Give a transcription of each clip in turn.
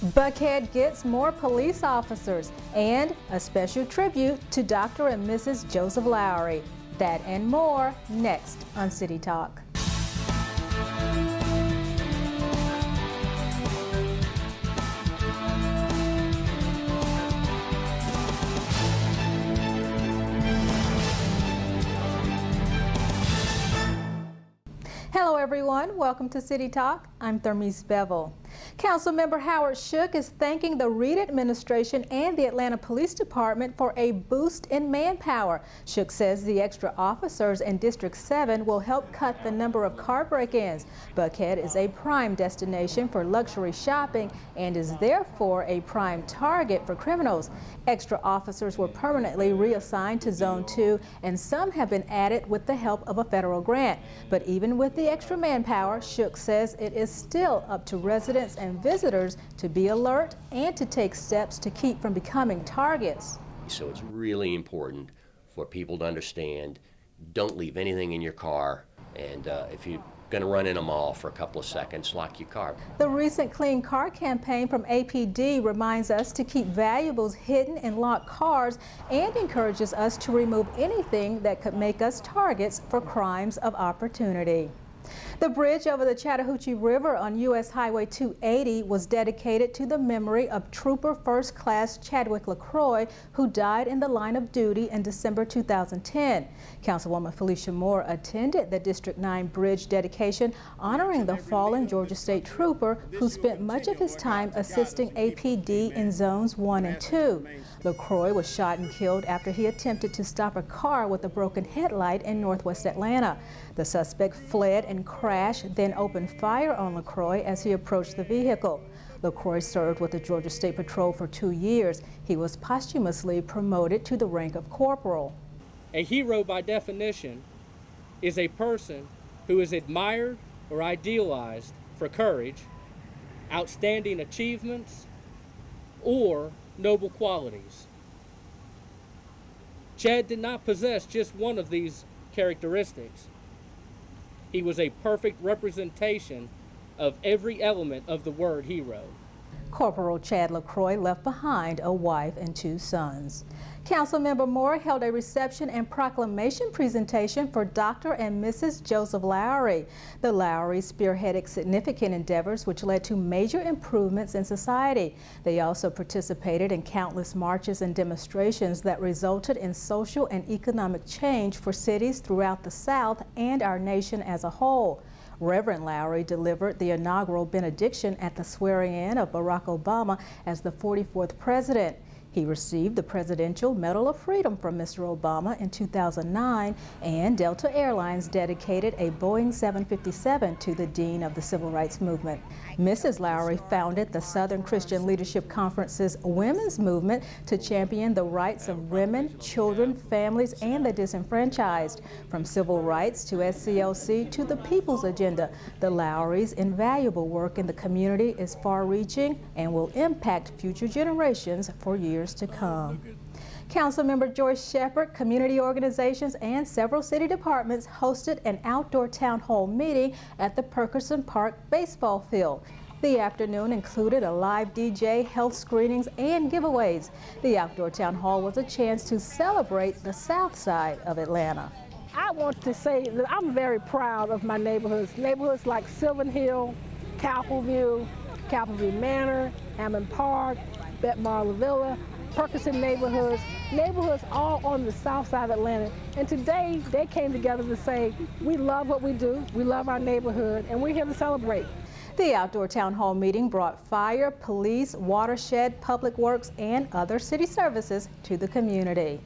Buckhead gets more police officers, and a special tribute to Dr. and Mrs. Joseph Lowry. That and more next on City Talk. Hello everyone, welcome to City Talk. I'm Thermice Bevelle. Councilmember Howard Shook is thanking the Reed administration and the Atlanta Police Department for a boost in manpower. Shook says the extra officers in District 7 will help cut the number of car break-ins. Buckhead is a prime destination for luxury shopping and is therefore a prime target for criminals. Extra officers were permanently reassigned to Zone 2 and some have been added with the help of a federal grant. But even with the extra manpower, Shook says it is still up to residents and visitors to be alert and to take steps to keep from becoming targets. So it's really important for people to understand, don't leave anything in your car, and if you're going to run in a mall for a couple of seconds, lock your car. The recent Clean Car campaign from APD reminds us to keep valuables hidden in locked cars and encourages us to remove anything that could make us targets for crimes of opportunity. The bridge over the Chattahoochee River on U.S. Highway 280 was dedicated to the memory of Trooper First Class Chadwick LaCroix, who died in the line of duty in December 2010. Councilwoman Felicia Moore attended the District 9 bridge dedication, honoring the fallen Georgia State Trooper who spent much of his time assisting APD in Zones 1 and 2. LaCroix was shot and killed after he attempted to stop a car with a broken headlight in northwest Atlanta. The suspect fled and crashed, then opened fire on LaCroix as he approached the vehicle. LaCroix served with the Georgia State Patrol for 2 years. He was posthumously promoted to the rank of corporal. A hero, by definition, is a person who is admired or idealized for courage, outstanding achievements, or noble qualities. Chad did not possess just one of these characteristics. He was a perfect representation of every element of the word hero. Corporal Chad LaCroix left behind a wife and 2 sons. Councilmember Moore held a reception and proclamation presentation for Dr. and Mrs. Joseph Lowry. The Lowrys spearheaded significant endeavors which led to major improvements in society. They also participated in countless marches and demonstrations that resulted in social and economic change for cities throughout the South and our nation as a whole. Reverend Lowry delivered the inaugural benediction at the swearing-in of Barack Obama as the 44th president. He received the Presidential Medal of Freedom from Mr. Obama in 2009, and Delta Airlines dedicated a Boeing 757 to the Dean of the Civil Rights Movement. Mrs. Lowry founded the Southern Christian Leadership Conference's Women's Movement to champion the rights of women, children, families, and the disenfranchised. From civil rights to SCLC to the People's Agenda, the Lowrys' invaluable work in the community is far-reaching and will impact future generations for years to come. Councilmember Joyce Shepard, community organizations, and several city departments hosted an outdoor town hall meeting at the Perkerson Park baseball field. The afternoon included a live DJ, health screenings, and giveaways. The outdoor town hall was a chance to celebrate the south side of Atlanta. I want to say that I'm very proud of my neighborhoods. Neighborhoods like Sylvan Hill, Capitol View Manor, Hammond Park, Betmar Villa, Perkerson neighborhoods all on the south side of Atlanta. And today they came together to say, we love what we do, we love our neighborhood, and we're here to celebrate. The outdoor town hall meeting brought fire, police, watershed, public works, and other city services to the community.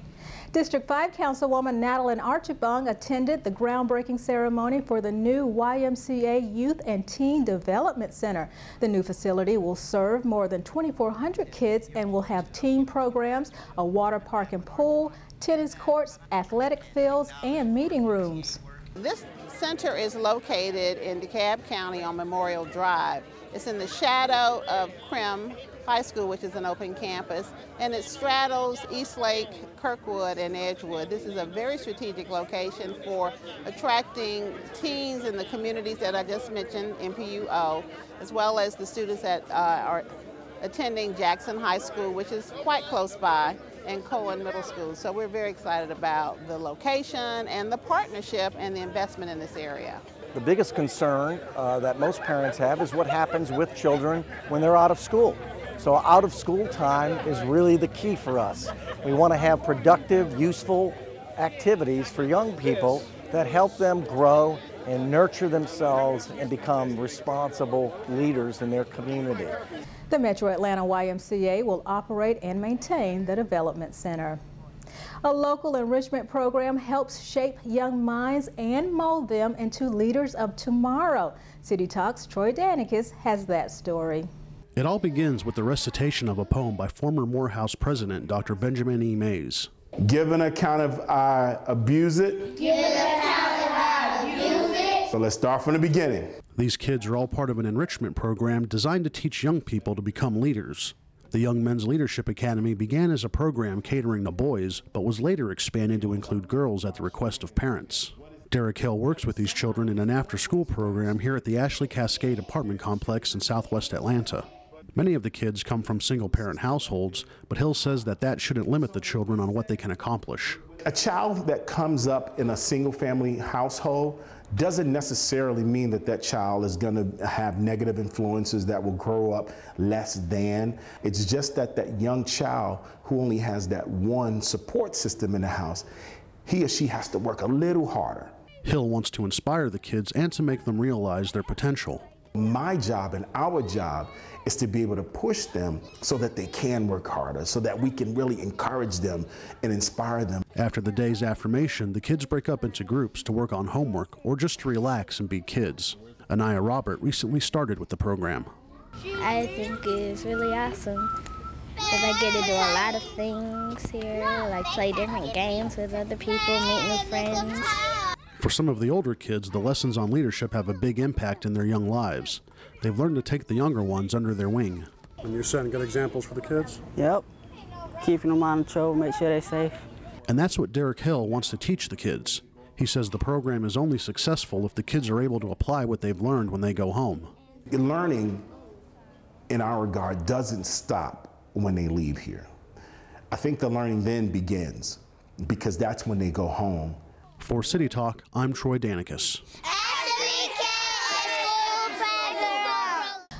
District 5 Councilwoman Natalie Archibong attended the groundbreaking ceremony for the new YMCA Youth and Teen Development Center. The new facility will serve more than 2,400 kids and will have teen programs, a water park and pool, tennis courts, athletic fields, and meeting rooms. This center is located in DeKalb County on Memorial Drive. It's in the shadow of Krim High School, which is an open campus, and it straddles Eastlake, Kirkwood, and Edgewood. This is a very strategic location for attracting teens in the communities that I just mentioned, MPUO, as well as the students that are attending Jackson High School, which is quite close by, and Cohen Middle School. So we're very excited about the location and the partnership and the investment in this area. The biggest concern that most parents have is what happens with children when they're out of school. So out of school time is really the key for us. We want to have productive, useful activities for young people that help them grow and nurture themselves and become responsible leaders in their community. The Metro Atlanta YMCA will operate and maintain the Development Center. A local enrichment program helps shape young minds and mold them into leaders of tomorrow. City Talk's Troy Danicus has that story. It all begins with the recitation of a poem by former Morehouse President Dr. Benjamin E. Mays. Give an account of I abuse it. Give an account of I abuse it. So let's start from the beginning. These kids are all part of an enrichment program designed to teach young people to become leaders. The Young Men's Leadership Academy began as a program catering to boys, but was later expanded to include girls at the request of parents. Derek Hill works with these children in an after-school program here at the Ashley Cascade apartment complex in southwest Atlanta. Many of the kids come from single-parent households, but Hill says that shouldn't limit the children on what they can accomplish. A child that comes up in a single-family household doesn't necessarily mean that child is going to have negative influences that will grow up less than. It's just that young child who only has that one support system in the house, he or she has to work a little harder. Hill wants to inspire the kids and to make them realize their potential. My job and our job is to be able to push them so that they can work harder, so that we can really encourage them and inspire them. After the day's affirmation, the kids break up into groups to work on homework or just to relax and be kids. Anaya Robert recently started with the program. I think it's really awesome because I get to do a lot of things here, like play different games with other people, meet new friends. For some of the older kids, the lessons on leadership have a big impact in their young lives. They've learned to take the younger ones under their wing. And you're setting good examples for the kids? Yep. Keeping them on patrol, make sure they're safe. And that's what Derek Hill wants to teach the kids. He says the program is only successful if the kids are able to apply what they've learned when they go home. Learning, in our regard, doesn't stop when they leave here. I think the learning then begins, because that's when they go home. For City Talk, I'm Troy Danicus.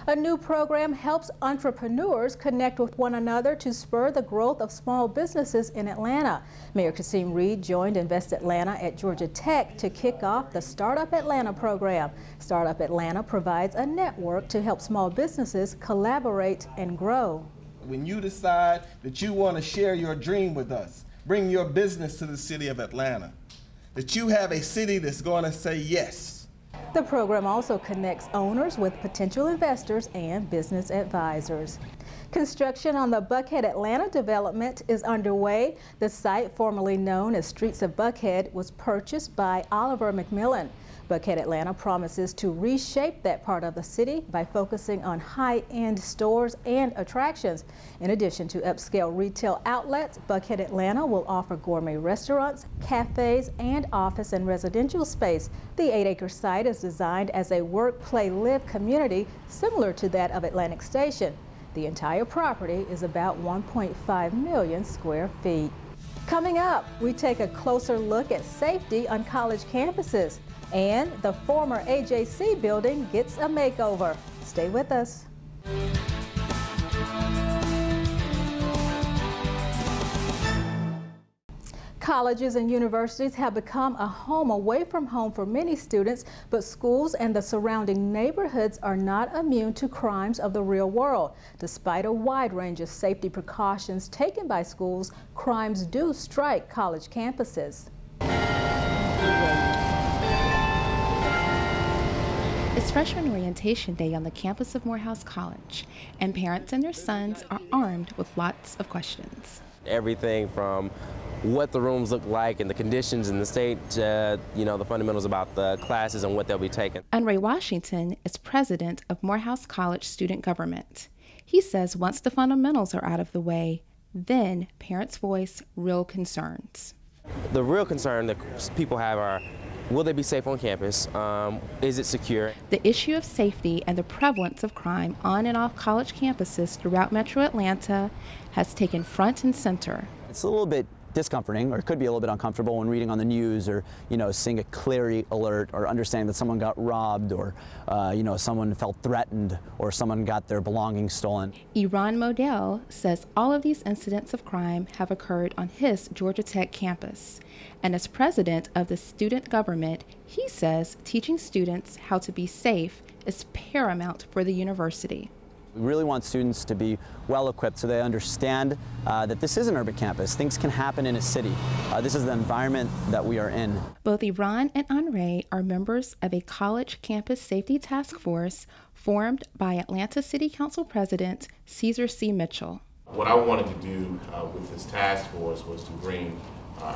A new program helps entrepreneurs connect with one another to spur the growth of small businesses in Atlanta. Mayor Kasim Reed joined Invest Atlanta at Georgia Tech to kick off the Startup Atlanta program. Startup Atlanta provides a network to help small businesses collaborate and grow. When you decide that you want to share your dream with us, bring your business to the city of Atlanta, that you have a city that's going to say yes. The program also connects owners with potential investors and business advisors. Construction on the Buckhead Atlanta development is underway. The site, formerly known as Streets of Buckhead, was purchased by Oliver McMillan. Buckhead Atlanta promises to reshape that part of the city by focusing on high-end stores and attractions. In addition to upscale retail outlets, Buckhead Atlanta will offer gourmet restaurants, cafes, and office and residential space. The 8-acre site is designed as a work, play, live community similar to that of Atlantic Station. The entire property is about 1.5 million square feet. Coming up, we take a closer look at safety on college campuses. And the former AJC building gets a makeover. Stay with us. Colleges and universities have become a home away from home for many students, but schools and the surrounding neighborhoods are not immune to crimes of the real world. Despite a wide range of safety precautions taken by schools, crimes do strike college campuses. It's freshman orientation day on the campus of Morehouse College, and parents and their sons are armed with lots of questions. Everything from what the rooms look like and the conditions in the state, the fundamentals about the classes and what they'll be taking. And Ray Washington is president of Morehouse College Student Government. He says once the fundamentals are out of the way, then parents voice real concerns. The real concern that people have are will they be safe on campus? Is it secure? The issue of safety and the prevalence of crime on and off college campuses throughout Metro Atlanta has taken front and center. It's a little bit discomforting, or it could be a little bit uncomfortable when reading on the news, or seeing a Clery alert, or understanding that someone got robbed, or someone felt threatened, or someone got their belongings stolen. Iran Modell says all of these incidents of crime have occurred on his Georgia Tech campus. And as president of the student government, he says teaching students how to be safe is paramount for the university. We really want students to be well equipped so they understand that this is an urban campus. Things can happen in a city. This is the environment that we are in. Both Iran and Anre are members of a college campus safety task force formed by Atlanta City Council President Cesar C. Mitchell. What I wanted to do with this task force was to bring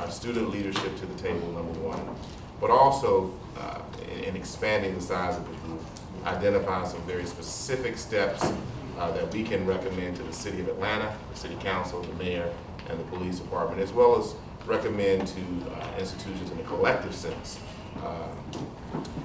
student leadership to the table, number one, but also in expanding the size of the group, identify some very specific steps that we can recommend to the City of Atlanta, the City Council, the Mayor, and the Police Department, as well as recommend to institutions in a collective sense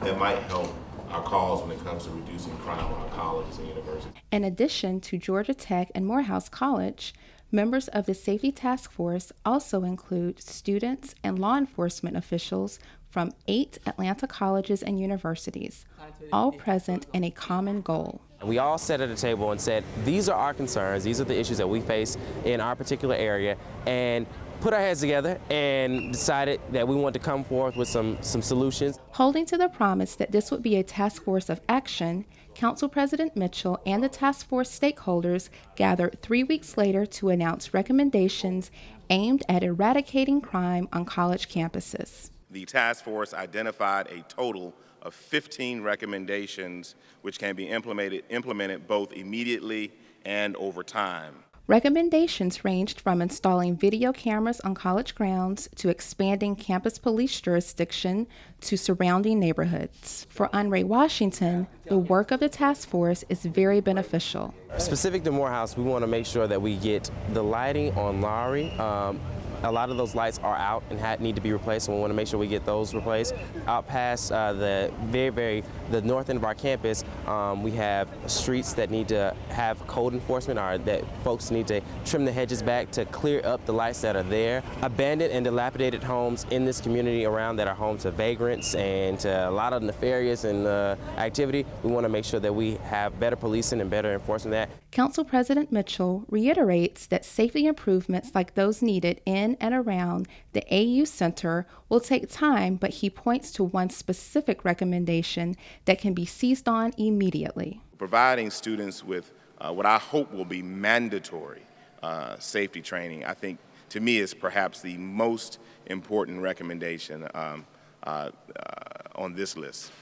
that might help our cause when it comes to reducing crime on our colleges and universities. In addition to Georgia Tech and Morehouse College, members of the Safety Task Force also include students and law enforcement officials from 8 Atlanta colleges and universities, all present in a common goal. We all sat at a table and said, these are our concerns, these are the issues that we face in our particular area, and put our heads together and decided that we wanted to come forth with some solutions. Holding to the promise that this would be a task force of action, Council President Mitchell and the task force stakeholders gathered 3 weeks later to announce recommendations aimed at eradicating crime on college campuses. The task force identified a total of 15 recommendations which can be implemented both immediately and over time. Recommendations ranged from installing video cameras on college grounds to expanding campus police jurisdiction to surrounding neighborhoods. For Anre Washington, the work of the task force is very beneficial. Specific to Morehouse, we want to make sure that we get the lighting on Lowry. A lot of those lights are out and need to be replaced, and we want to make sure we get those replaced. Out past the north end of our campus, we have streets that need to have code enforcement, or that folks need to trim the hedges back to clear up the lights that are there. Abandoned and dilapidated homes in this community around that are home to vagrants and to a lot of nefarious and activity. We want to make sure that we have better policing and better enforcement of that. Council President Mitchell reiterates that safety improvements like those needed in and around the AU Center will take time, but he points to one specific recommendation that can be seized on immediately. Providing students with what I hope will be mandatory safety training, I think, to me, is perhaps the most important recommendation on this list.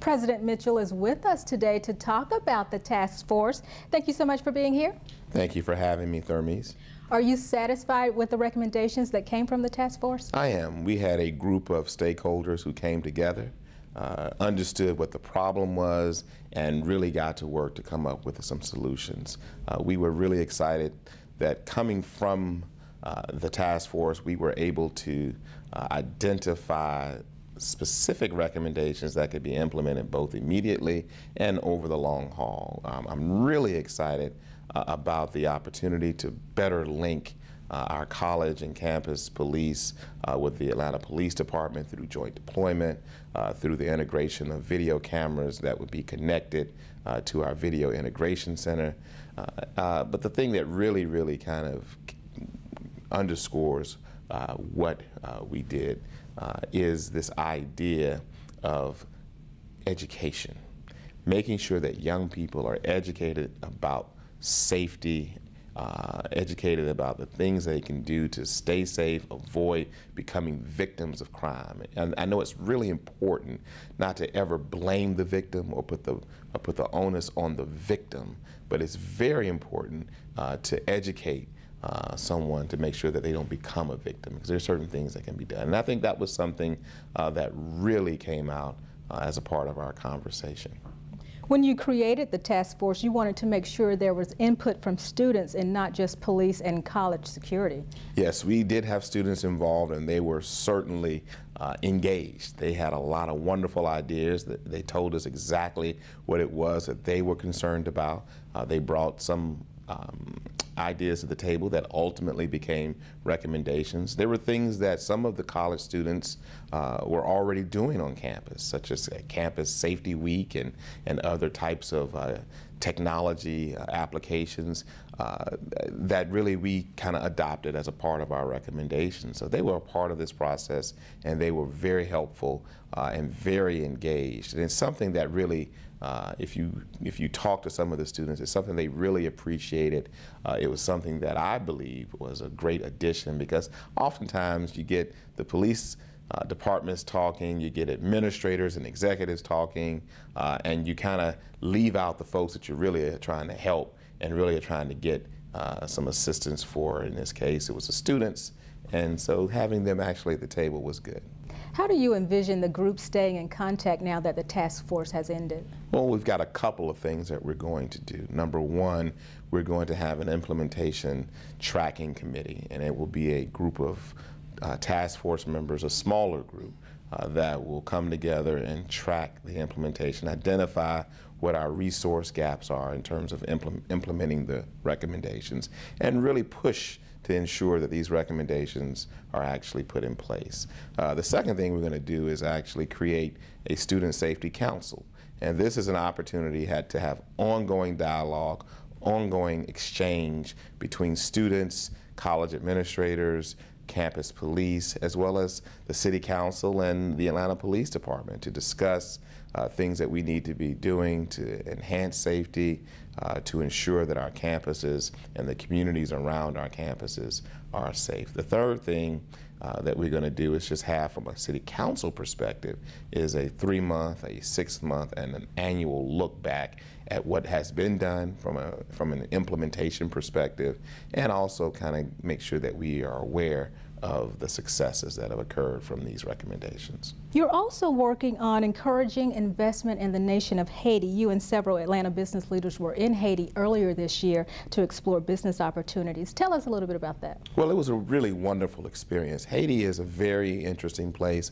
President Mitchell is with us today to talk about the task force. Thank you so much for being here. Thank you for having me, Thermice. Are you satisfied with the recommendations that came from the task force? I am. We had a group of stakeholders who came together, understood what the problem was, and really got to work to come up with some solutions. We were really excited that coming from the task force, we were able to identify specific recommendations that could be implemented both immediately and over the long haul. I'm really excited about the opportunity to better link our college and campus police with the Atlanta Police Department through joint deployment, through the integration of video cameras that would be connected to our video integration center. But the thing that really kind of underscores what we did is this idea of education, making sure that young people are educated about safety, educated about the things they can do to stay safe, avoid becoming victims of crime. And I know it's really important not to ever blame the victim or put the onus on the victim, but it's very important to educate someone to make sure that they don't become a victim, because there are certain things that can be done. And I think that was something that really came out as a part of our conversation. When you created the task force, you wanted to make sure there was input from students and not just police and college security. Yes, we did have students involved, and they were certainly engaged. They had a lot of wonderful ideas. They told us exactly what it was that they were concerned about. They brought some ideas to the table that ultimately became recommendations. There were things that some of the college students were already doing on campus, such as Campus Safety Week and other types of technology applications that really we kind of adopted as a part of our recommendations. So they were a part of this process, and they were very helpful and very engaged. And it's something that really, if you talk to some of the students, it's something they really appreciated. It was something that I believe was a great addition, because oftentimes you get the police departments talking, you get administrators and executives talking, and you kind of leave out the folks that you really are trying to help and really are trying to get some assistance for. In this case, it was the students, and so having them actually at the table was good. How do you envision the group staying in contact now that the task force has ended? Well, we've got a couple of things that we're going to do. Number one, we're going to have an implementation tracking committee, and it will be a group of task force members, a smaller group, that will come together and track the implementation, identify what our resource gaps are in terms of implementing the recommendations, and really push to ensure that these recommendations are actually put in place. The second thing we're going to do is actually create a student safety council. And this is an opportunity to have ongoing dialogue, ongoing exchange between students, college administrators, campus police, as well as the City Council and the Atlanta Police Department, to discuss things that we need to be doing to enhance safety, to ensure that our campuses and the communities around our campuses are safe. The third thing that we're going to do is just have, from a City Council perspective, is a 3-month, a 6-month, and an annual look back at what has been done from an implementation perspective, and also kind of make sure that we are aware of the successes that have occurred from these recommendations. You're also working on encouraging investment in the nation of Haiti. You and several Atlanta business leaders were in Haiti earlier this year to explore business opportunities. Tell us a little bit about that. Well, it was a really wonderful experience. Haiti is a very interesting place.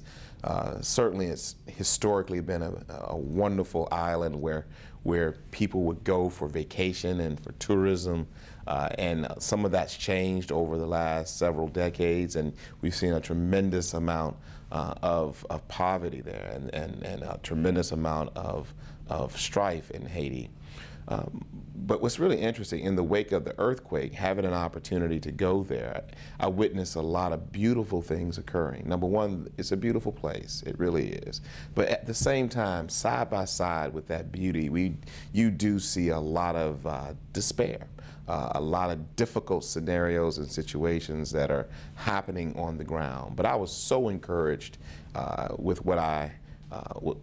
Certainly it's historically been a wonderful island where people would go for vacation and for tourism. And some of that's changed over the last several decades, and we've seen a tremendous amount of poverty there, and a tremendous amount of strife in Haiti. But what's really interesting, in the wake of the earthquake, having an opportunity to go there, I witnessed a lot of beautiful things occurring. Number one, it's a beautiful place, it really is. But at the same time, side by side with that beauty, you do see a lot of despair. A lot of difficult scenarios and situations that are happening on the ground. But I was so encouraged with what I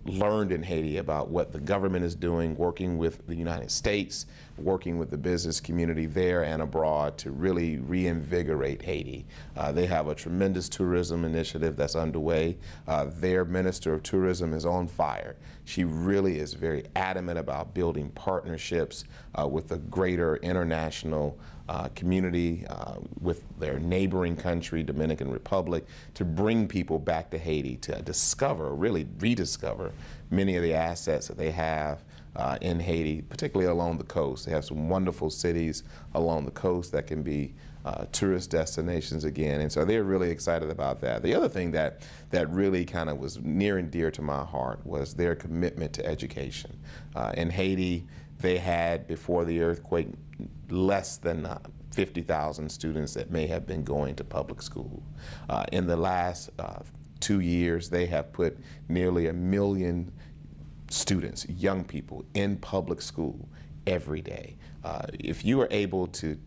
learned in Haiti about what the government is doing, working with the United States, working with the business community there and abroad to really reinvigorate Haiti. They have a tremendous tourism initiative that's underway. Their Minister of Tourism is on fire. She really is very adamant about building partnerships with the greater international community, with their neighboring country, Dominican Republic, to bring people back to Haiti to discover, really rediscover, many of the assets that they have in Haiti, particularly along the coast. They have some wonderful cities along the coast that can be tourist destinations again, and so they're really excited about that. The other thing that really kind of was near and dear to my heart was their commitment to education. In Haiti, they had, before the earthquake, less than 50,000 students that may have been going to public school. In the last 2 years, they have put nearly 1 million students, young people, in public school every day. If you are able to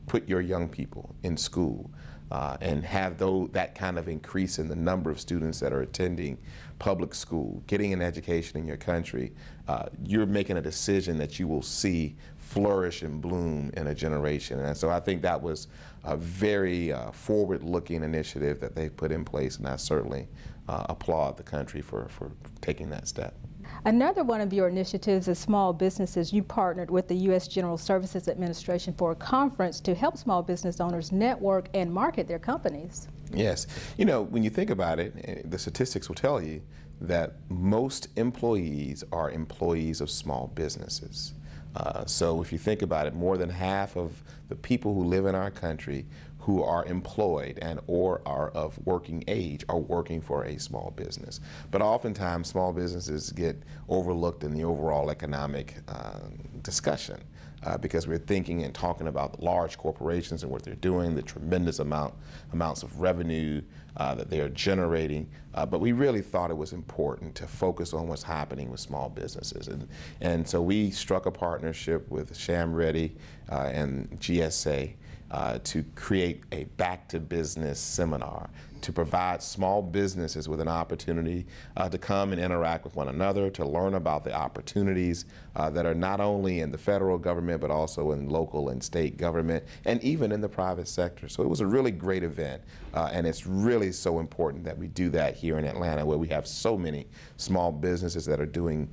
put your young people in school and have that kind of increase in the number of students that are attending public school, getting an education in your country, you're making a decision that you will see flourish and bloom in a generation. And so I think that was a very forward-looking initiative that they put in place, and I certainly applaud the country for taking that step. Another one of your initiatives is small businesses. You partnered with the U.S. General Services Administration for a conference to help small business owners network and market their companies. Yes. You know, when you think about it, the statistics will tell you that most employees are employees of small businesses. So if you think about it, more than half of the people who live in our country who are employed and or are of working age are working for a small business. But oftentimes small businesses get overlooked in the overall economic discussion because we're thinking and talking about large corporations and what they're doing, the tremendous amounts of revenue that they are generating. But we really thought it was important to focus on what's happening with small businesses. And so we struck a partnership with Sham Reddy and GSA to create a back to business seminar to provide small businesses with an opportunity to come and interact with one another, to learn about the opportunities that are not only in the federal government but also in local and state government and even in the private sector. So it was a really great event, and it's really so important that we do that here in Atlanta, where we have so many small businesses that are doing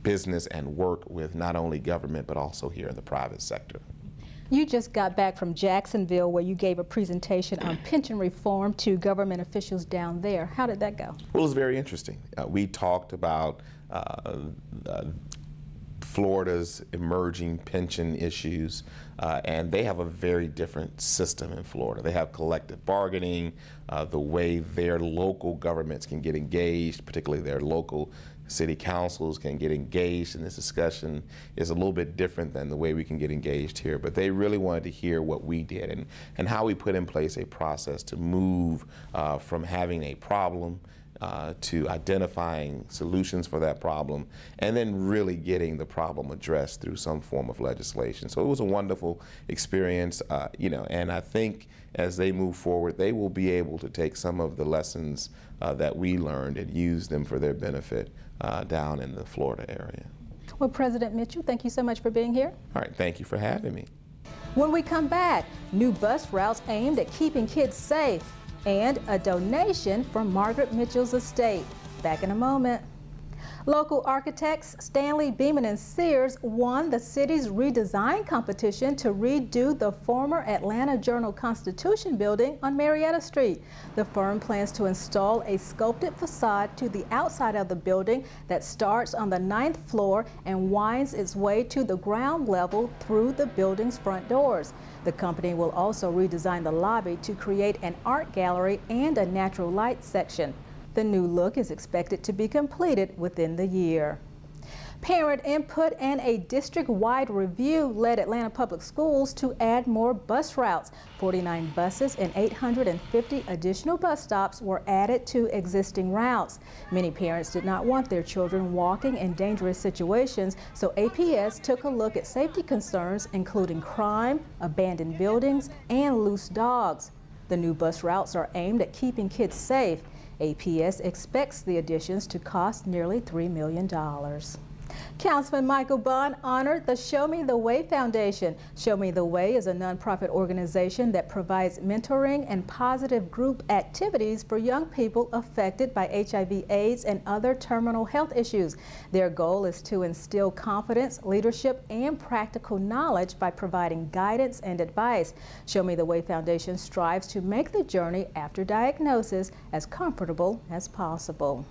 business and work with not only government but also here in the private sector. You just got back from Jacksonville, where you gave a presentation on pension reform to government officials down there. How did that go? Well, it was very interesting. We talked about Florida's emerging pension issues, and they have a very different system in Florida. They have collective bargaining, the way their local governments can get engaged, particularly their local city councils can get engaged in this discussion is a little bit different than the way we can get engaged here. But they really wanted to hear what we did and how we put in place a process to move from having a problem to identifying solutions for that problem and then really getting the problem addressed through some form of legislation. So it was a wonderful experience, you know, and I think as they move forward, they will be able to take some of the lessons that we learned and use them for their benefit down in the Florida area. Well, President Mitchell, thank you so much for being here. All right, thank you for having me. When we come back, new bus routes aimed at keeping kids safe and a donation from Margaret Mitchell's estate. Back in a moment. Local architects Stanley Beeman and Sears won the city's redesign competition to redo the former Atlanta Journal-Constitution building on Marietta Street. The firm plans to install a sculpted facade to the outside of the building that starts on the 9th floor and winds its way to the ground level through the building's front doors. The company will also redesign the lobby to create an art gallery and a natural light section. The new look is expected to be completed within the year. Parent input and a district-wide review led Atlanta Public Schools to add more bus routes. 49 buses and 850 additional bus stops were added to existing routes. Many parents did not want their children walking in dangerous situations, so APS took a look at safety concerns, including crime, abandoned buildings, and loose dogs. The new bus routes are aimed at keeping kids safe. APS expects the additions to cost nearly $3 million. Councilman Michael Bond honored the Show Me the Way Foundation. Show Me the Way is a nonprofit organization that provides mentoring and positive group activities for young people affected by HIV/AIDS and other terminal health issues. Their goal is to instill confidence, leadership, and practical knowledge by providing guidance and advice. Show Me the Way Foundation strives to make the journey after diagnosis as comfortable as possible.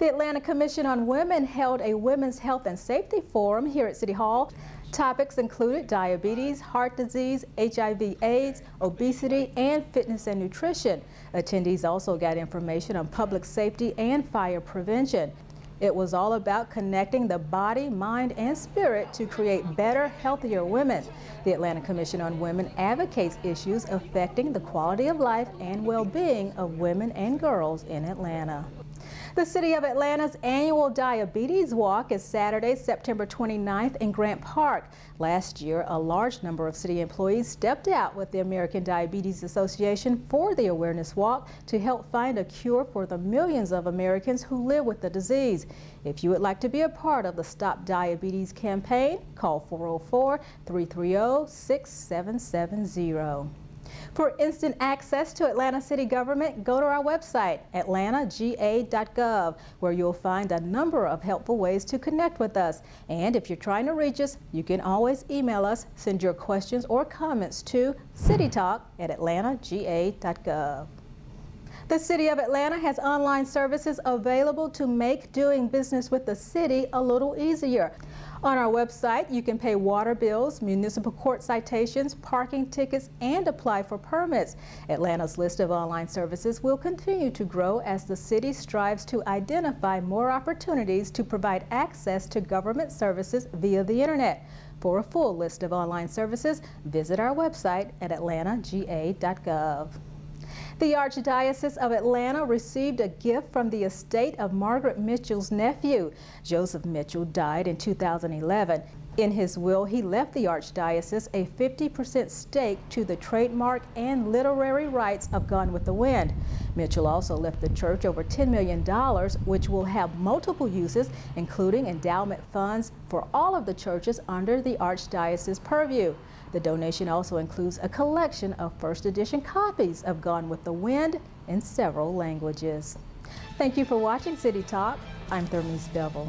The Atlanta Commission on Women held a Women's Health and Safety Forum here at City Hall. Topics included diabetes, heart disease, HIV/AIDS, obesity, and fitness and nutrition. Attendees also got information on public safety and fire prevention. It was all about connecting the body, mind, and spirit to create better, healthier women. The Atlanta Commission on Women advocates issues affecting the quality of life and well-being of women and girls in Atlanta. The City of Atlanta's annual Diabetes Walk is Saturday, September 29th in Grant Park. Last year, a large number of city employees stepped out with the American Diabetes Association for the awareness walk to help find a cure for the millions of Americans who live with the disease. If you would like to be a part of the Stop Diabetes campaign, call 404-330-6770. For instant access to Atlanta City government, go to our website, atlantagA.gov, where you'll find a number of helpful ways to connect with us. And if you're trying to reach us, you can always email us, send your questions or comments to citytalk@atlantagA.gov. The City of Atlanta has online services available to make doing business with the city a little easier. On our website, you can pay water bills, municipal court citations, parking tickets, and apply for permits. Atlanta's list of online services will continue to grow as the city strives to identify more opportunities to provide access to government services via the internet. For a full list of online services, visit our website at atlantagA.gov. The Archdiocese of Atlanta received a gift from the estate of Margaret Mitchell's nephew. Joseph Mitchell died in 2011. In his will, he left the Archdiocese a 50% stake to the trademark and literary rights of Gone with the Wind. Mitchell also left the church over $10 million, which will have multiple uses, including endowment funds for all of the churches under the Archdiocese purview. The donation also includes a collection of first edition copies of Gone with the Wind in several languages. Thank you for watching City Talk. I'm Thermice Bevelle.